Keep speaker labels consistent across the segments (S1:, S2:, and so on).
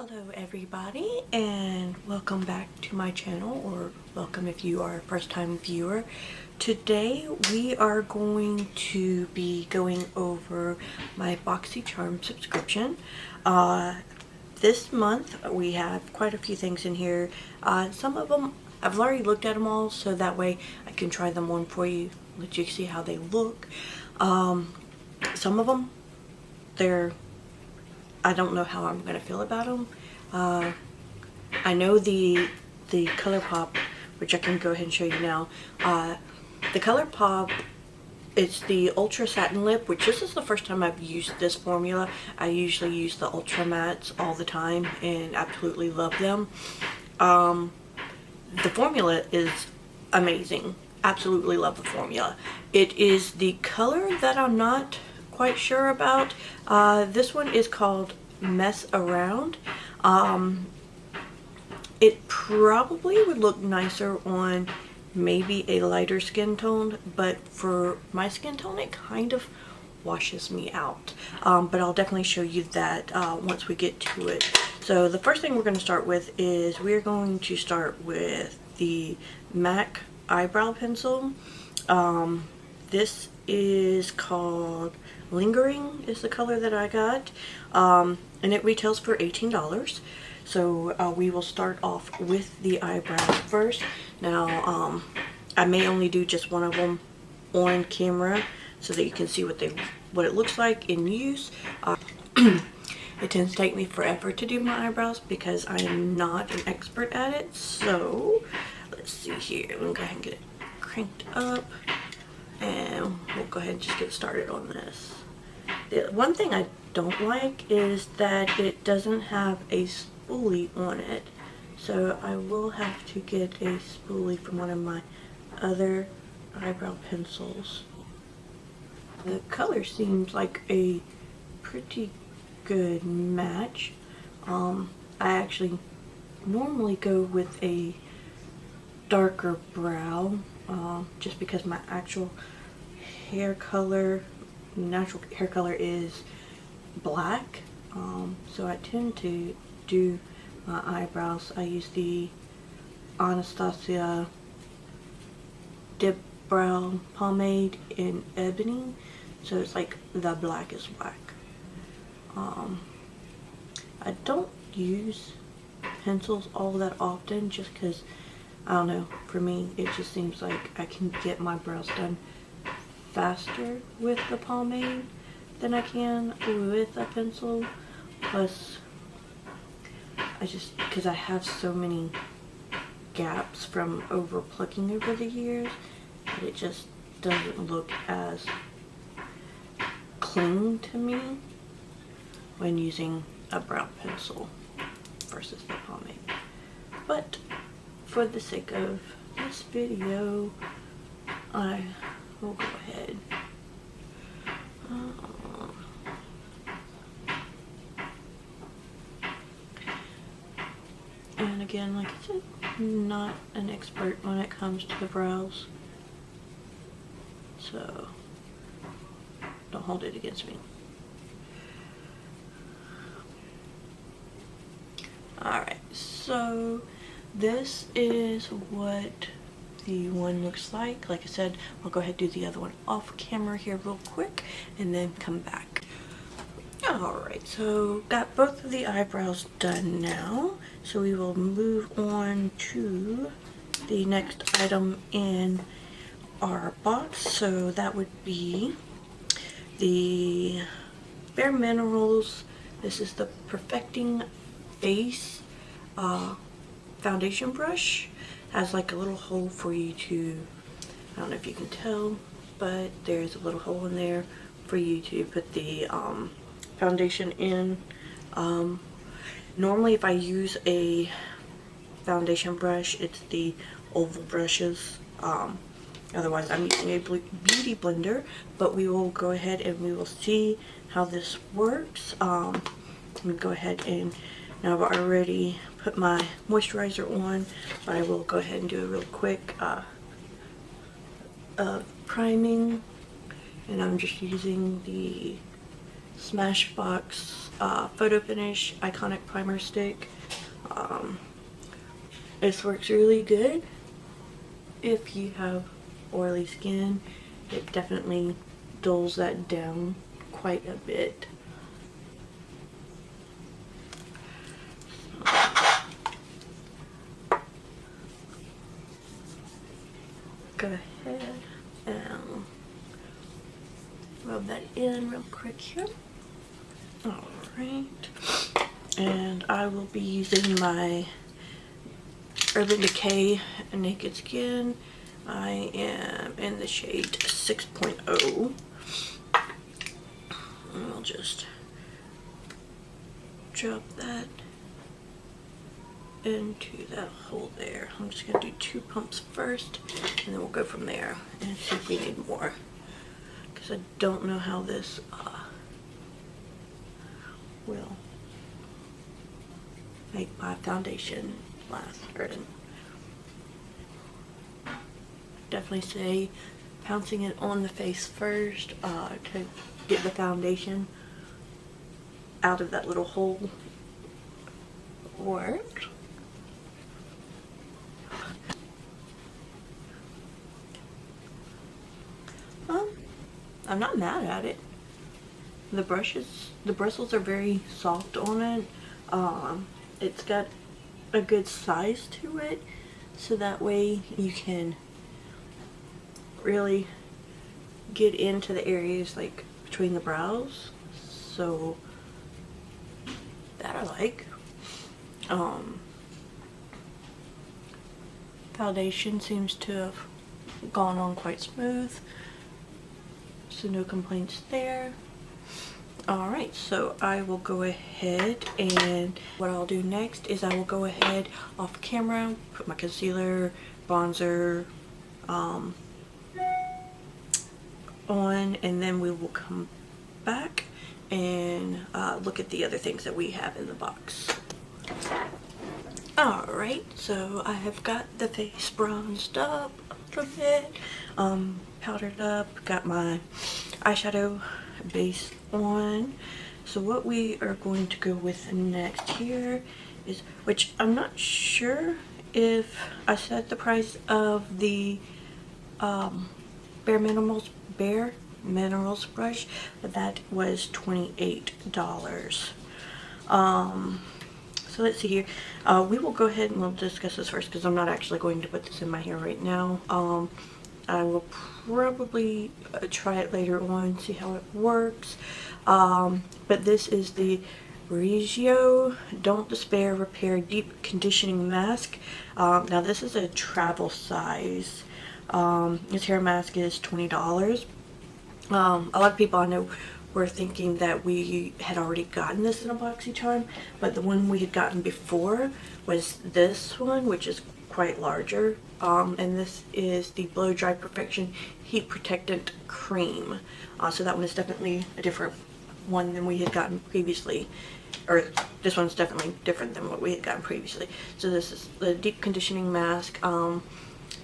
S1: Hello everybody, and welcome back to my channel, or welcome if you are a first-time viewer. Today we are going to be going over my BoxyCharm subscription. This month we have quite a few things in here. Some of them I've already looked at them all, so that way I can try them on for you, let you see how they look. Some of them, I don't know how I'm going to feel about them. I know the ColourPop, which I can go ahead and show you now. The ColourPop, it's the Ultra Satin Lip, which this is the first time I've used this formula. I usually use the Ultra Mattes all the time and absolutely love them. The formula is amazing. Absolutely love the formula. It is the color that I'm not quite sure about. This one is called Mess Around. It probably would look nicer on maybe a lighter skin tone, but for my skin tone it kind of washes me out. But I'll definitely show you that once we get to it. So the first thing we're going to start with is we're going to start with the MAC eyebrow pencil. This is called Lingering is the color that I got, and it retails for $18. So we will start off with the eyebrows first. Now I may only do just one of them on camera so that you can see what it looks like in use. It tends to take me forever to do my eyebrows because I am not an expert at it. So let's see here. Let me go ahead and get it cranked up, and we'll go ahead and just get started on this. The one thing I don't like is that it doesn't have a spoolie on it, so I will have to get a spoolie from one of my other eyebrow pencils. The color seems like a pretty good match. I actually normally go with a darker brow, just because my actual natural hair color is black. So I tend to do my eyebrows. I use the Anastasia Dip Brow Pomade in Ebony, so it's like the blackest black. I don't use pencils all that often just because, I don't know, for me it just seems like I can get my brows done faster with the pomade than I can with a pencil. Plus, because I have so many gaps from over plucking over the years, that it just doesn't look as clean to me when using a brow pencil versus the pomade. But for the sake of this video, I will go ahead. And again, like I said, not an expert when it comes to the brows, so don't hold it against me. Alright, so this is what the one looks like. Like I said, I'll go ahead and do the other one off camera here real quick and then come back. Alright, so got both of the eyebrows done now, so we will move on to the next item in our box. So that would be the Bare Minerals. This is the Perfecting Face foundation brush. Has like a little hole for you to, I don't know if you can tell, but there's a little hole in there for you to put the foundation in. Normally if I use a foundation brush, it's the oval brushes. Otherwise I'm using a beauty blender, but we will go ahead and we will see how this works. Let me go ahead and, now I've already put my moisturizer on, but I will go ahead and do a real quick priming, and I'm just using the Smashbox Photo Finish Iconic Primer Stick. This works really good if you have oily skin. It definitely dulls that down quite a bit. Go ahead and rub that in real quick here. Alright, and I will be using my Urban Decay Naked Skin. I am in the shade 6.0. And I'll just drop that into that hole there. I'm just going to do 2 pumps first, and then we'll go from there and see if we need more. Because I don't know how this will make my foundation last. Definitely say pouncing it on the face first to get the foundation out of that little hole works. I'm not mad at it. The bristles are very soft on it. It's got a good size to it, so that way you can really get into the areas like between the brows. So that I like. Foundation seems to have gone on quite smooth, so no complaints there. Alright, so I will go ahead, and what I'll do next is I will go ahead off camera, put my concealer, bronzer on, and then we will come back and look at the other things that we have in the box. Alright, so I have got the face bronzed up a little bit, powdered up, got my eyeshadow base on. So what we are going to go with next here is, which I'm not sure if I said the price of the Bare Minerals brush, but that was $28. So let's see here. We will go ahead and we'll discuss this first, because I'm not actually going to put this in my hair right now. I will probably try it later on, see how it works. But this is the Regio Don't Despair Repair Deep Conditioning Mask. Now this is a travel size. This hair mask is $20. A lot of people I know were thinking that we had already gotten this in a BoxyCharm, but the one we had gotten before was this one, which is quite larger. And this is the Blow Dry Perfection Heat Protectant Cream. So that one is definitely a different one than we had gotten previously, or this one's definitely different than what we had gotten previously. So this is the deep conditioning mask.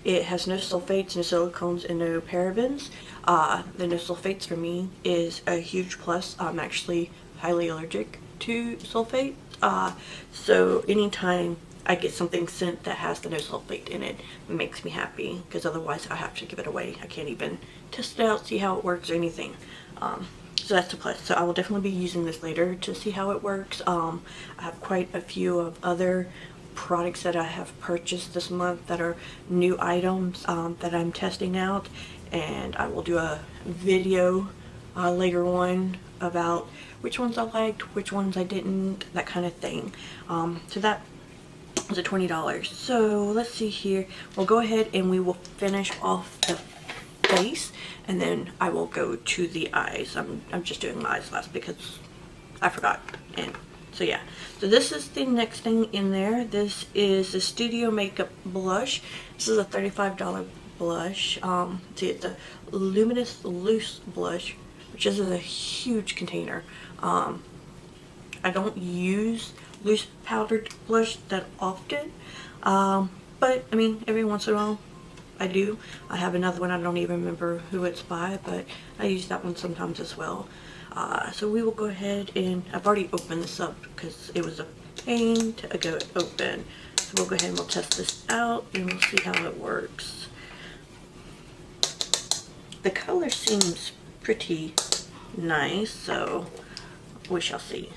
S1: It has no sulfates, no silicones, and no parabens. The no sulfates for me is a huge plus. I'm actually highly allergic to sulfate, so anytime I get something sent that has the no sulfate in it, it makes me happy, because otherwise I have to give it away. I can't even test it out, see how it works or anything. So that's a plus. So I will definitely be using this later to see how it works. I have quite a few of other products that I have purchased this month that are new items that I'm testing out, and I will do a video later on about which ones I liked, which ones I didn't, that kind of thing. So that was at $20. So let's see here. We'll go ahead and we will finish off the face, and then I will go to the eyes. I'm just doing my eyes last because I forgot. And so yeah, so this is the next thing in there. This is the Studio Makeup Blush. This is a $35 blush. See, it's a luminous loose blush, which is a huge container. I don't use loose powdered blush that often, but I mean, every once in a while I do. I have another one, I don't even remember who it's by, but I use that one sometimes as well. So we will go ahead and, I've already opened this up because it was a pain to go open. So we'll go ahead and we'll test this out and we'll see how it works. The color seems pretty nice, so we shall see.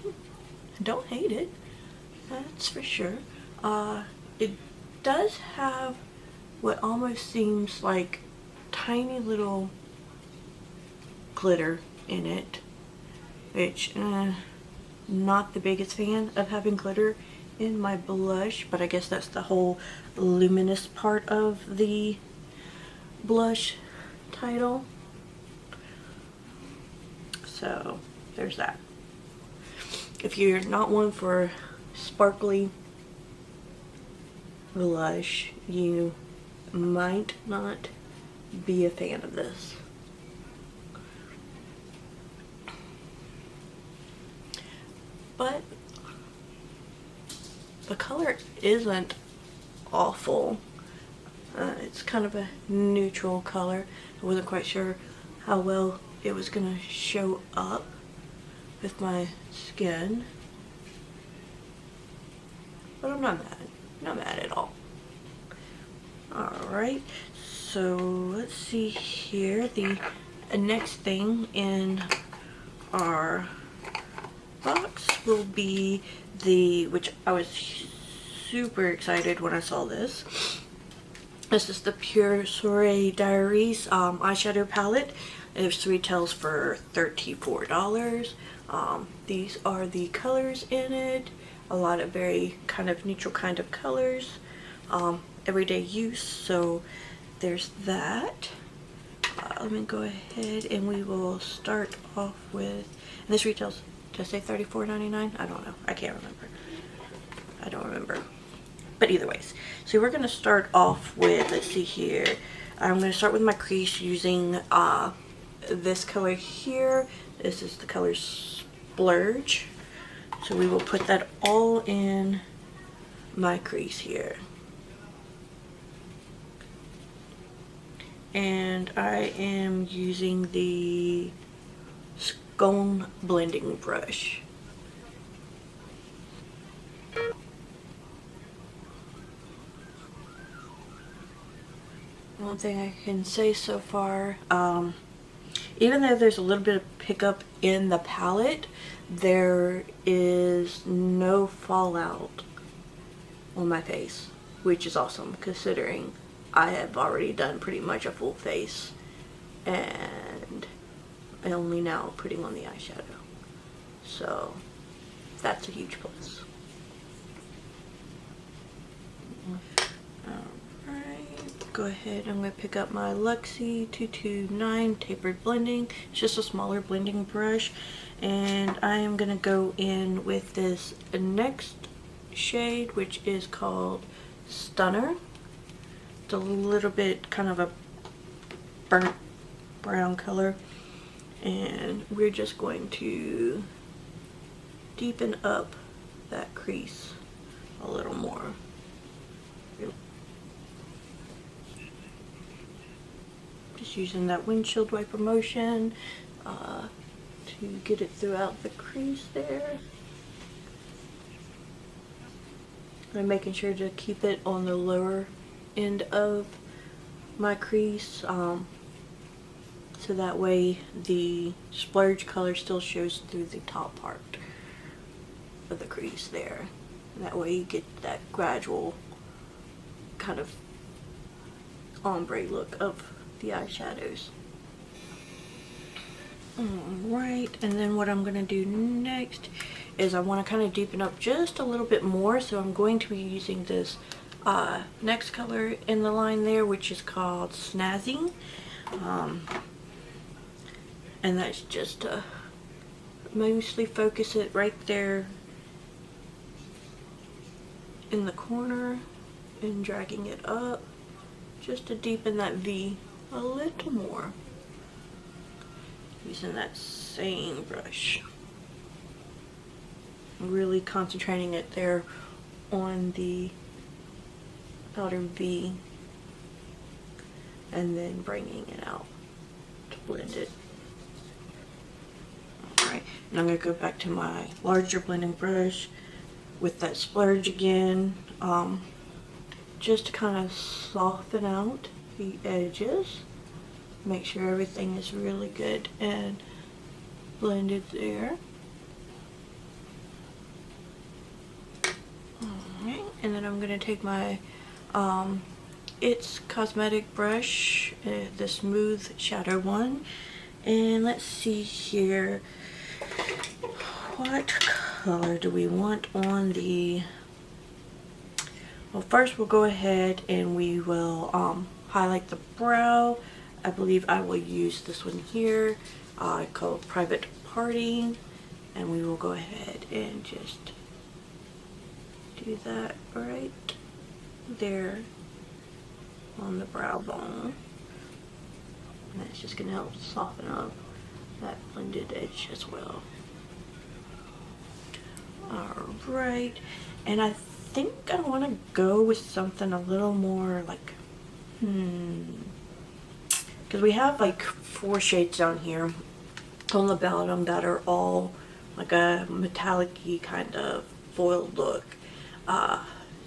S1: I don't hate it, that's for sure. It does have what almost seems like tiny little glitter in it, which not the biggest fan of having glitter in my blush, but I guess that's the whole luminous part of the blush title. So there's that. If you're not one for sparkly blush, you might not be a fan of this. But the color isn't awful. It's kind of a neutral color. I wasn't quite sure how well it was gonna show up with my skin, but I'm not mad. Not mad at all. Alright, so let's see here. The next thing in our box will be which I was super excited when I saw this. This is the Pure Soiree Diaries eyeshadow palette. It retails for $34. These are the colors in it. A lot of very kind of neutral kind of colors. Everyday use, so there's that. Let me go ahead and we will start off with, and this retails, did I say $34.99? I don't know. I can't remember. I don't remember. But either ways. So we're going to start off with, let's see here. I'm going to start with my crease using this color here. This is the color Splurge. So we will put that all in my crease here. And I am using the Scone blending brush. One thing I can say so far, even though there's a little bit of pickup in the palette, there is no fallout on my face, which is awesome considering I have already done pretty much a full face and I'm only now putting on the eyeshadow. So that's a huge plus. Alright, go ahead. I'm going to pick up my Luxie 229 Tapered Blending. It's just a smaller blending brush. And I am going to go in with this next shade, which is called Stunner. It's a little bit kind of a burnt brown color. And we're just going to deepen up that crease a little more. Just using that windshield wiper motion to get it throughout the crease there. I'm making sure to keep it on the lower end of my crease, so that way the splurge color still shows through the top part of the crease there. And that way you get that gradual kind of ombre look of the eyeshadows. Alright, and then what I'm going to do next is I want to kind of deepen up just a little bit more, so I'm going to be using this next color in the line there, which is called Snazzing, and that's just to mostly focus it right there in the corner and dragging it up just to deepen that V a little more using that same brush. Really concentrating it there on the outer V and then bringing it out blend it. Alright, and I'm going to go back to my larger blending brush with that splurge again, just to kind of soften out the edges. Make sure everything is really good and blended there. Alright, and then I'm going to take my It's Cosmetic brush, the smooth shadow one, and let's see here, what color do we want on the, well, first we'll go ahead and we will highlight the brow. I believe I will use this one here, called Private Party, and we will go ahead and just do that right there on the brow bone. And that's just going to help soften up that blended edge as well. Alright, and I think I want to go with something a little more like, because we have like 4 shades down here on the bottom that are all like a metallic-y kind of foiled look.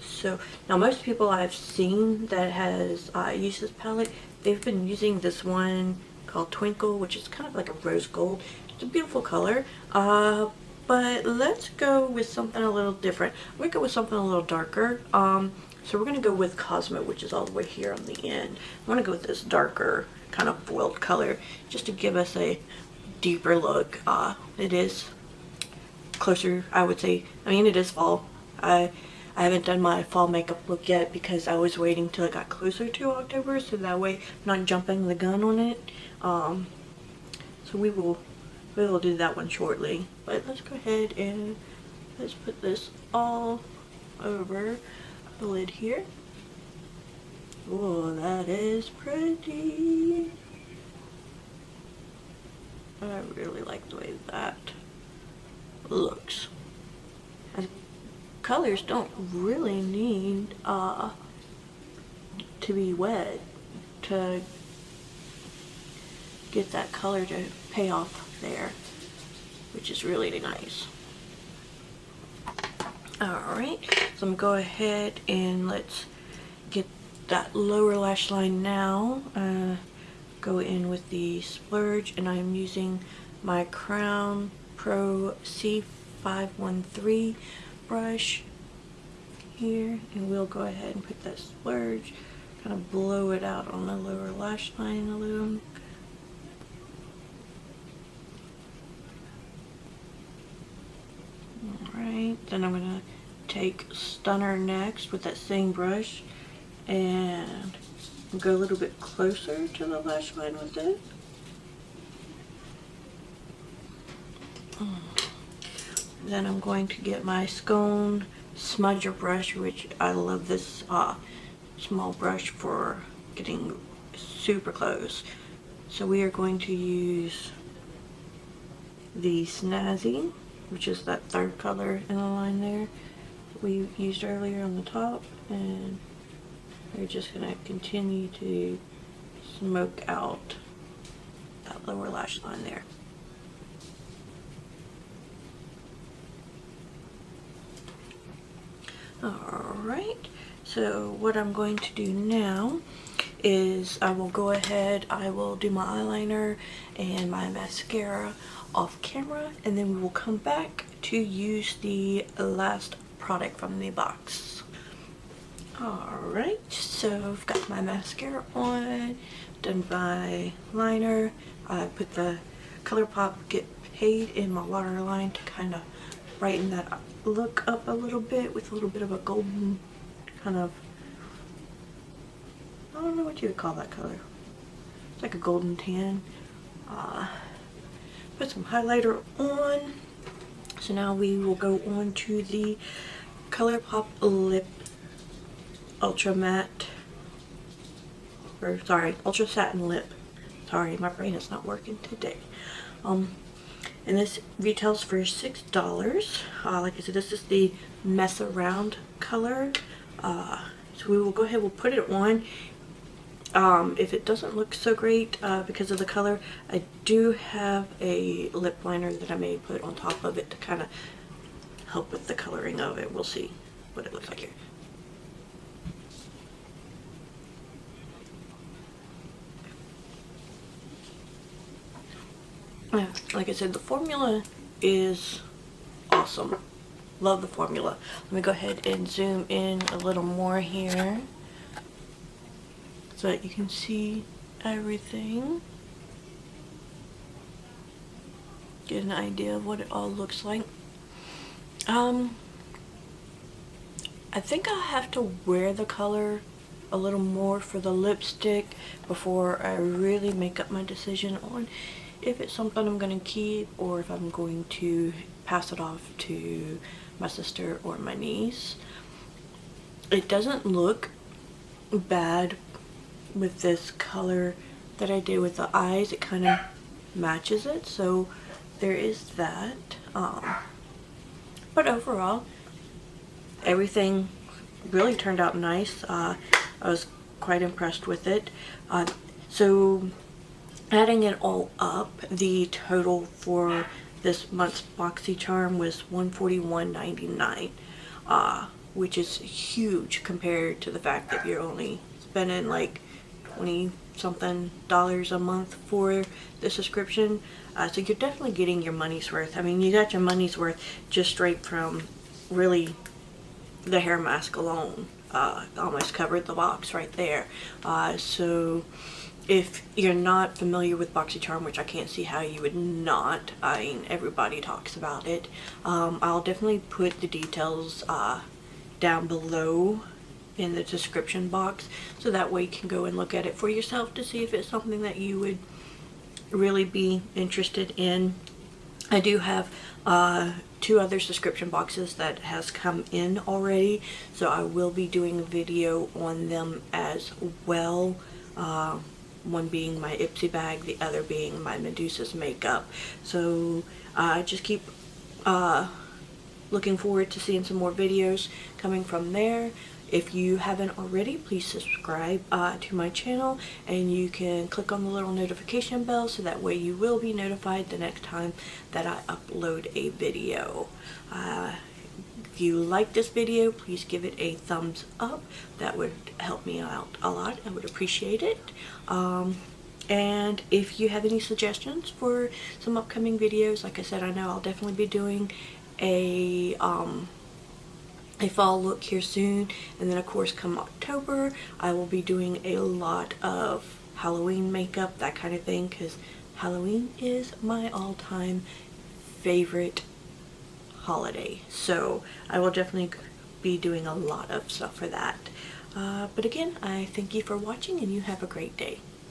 S1: So now most people I've seen that has used this palette, they've been using this one called Twinkle, which is kind of like a rose gold. It's a beautiful color, but let's go with something a little different. We're gonna go with something a little darker. So we're gonna go with Cosmo, which is all the way here on the end. I want to go with this darker kind of foiled color just to give us a deeper look. It is closer, I would say. I mean, it is fall. I haven't done my fall makeup look yet because I was waiting till it got closer to October, so that way I'm not jumping the gun on it. So we will do that one shortly. But let's go ahead and let's put this all over the lid here. Oh, that is pretty. I really like the way that looks. Colors don't really need to be wet to get that color to pay off there, which is really nice. Alright, so I'm going to go ahead and let's get that lower lash line now. Go in with the splurge, and I'm using my Crown Pro C513 brush here, and we'll go ahead and put that splurge, kind of blow it out on the lower lash line a little. Alright, then I'm going to take Stunner next with that same brush and go a little bit closer to the lash line with it. Then I'm going to get my Scone Smudger brush, which I love this small brush for getting super close. So we are going to use the Snazzy, which is that third color in the line there that we used earlier on the top, and we're just going to continue to smoke out that lower lash line there. Alright, so what I'm going to do now is I will go ahead, I will do my eyeliner and my mascara off camera, and then we will come back to use the last product from the box. Alright, so I've got my mascara on, done my liner. I put the ColourPop Get Paid in my waterline to kind of brighten that look up a little bit with a little bit of a golden kind of, I don't know what you would call that color. It's like a golden tan. Put some highlighter on. So now we will go on to the ColourPop Lip Ultra Matte, or sorry, Ultra Satin Lip. Sorry, my brain is not working today. And this retails for $6. Like I said, this is the Mess Around color. So we will go ahead, we'll put it on. If it doesn't look so great because of the color, I do have a lip liner that I may put on top of it to kind of help with the coloring of it. We'll see what it looks like here. Like I said, the formula is awesome. Love the formula. Let me go ahead and zoom in a little more here so that you can see everything. Get an idea of what it all looks like. I think I'll have to wear the color a little more for the lipstick before I really make up my decision on if it's something I'm going to keep or if I'm going to pass it off to my sister or my niece. It doesn't look bad with this color that I did with the eyes. It kind of matches it, so there is that. But overall, everything really turned out nice. I was quite impressed with it. So adding it all up, the total for this month's BoxyCharm was $141.99, which is huge compared to the fact that you're only spending like $20-something a month for the subscription. So you're definitely getting your money's worth. I mean, you got your money's worth just straight from really the hair mask alone. Almost covered the box right there. So if you're not familiar with BoxyCharm, which I can't see how you would not, I mean, everybody talks about it. I'll definitely put the details down below in the description box, so that way you can go and look at it for yourself to see if it's something that you would really be interested in. I do have 2 other subscription boxes that has come in already, so I will be doing a video on them as well. One being my Ipsy bag, the other being my Medusa's makeup. So just keep looking forward to seeing some more videos coming from there. If you haven't already, please subscribe to my channel, and you can click on the little notification bell so that way you will be notified the next time that I upload a video. If you like this video, please give it a thumbs up. That would help me out a lot. I would appreciate it. And if you have any suggestions for some upcoming videos, like I said, I know I'll definitely be doing a fall look here soon, and then of course come October I will be doing a lot of Halloween makeup, that kind of thing, because Halloween is my all-time favorite holiday. So I will definitely be doing a lot of stuff for that. But again, I thank you for watching, and you have a great day.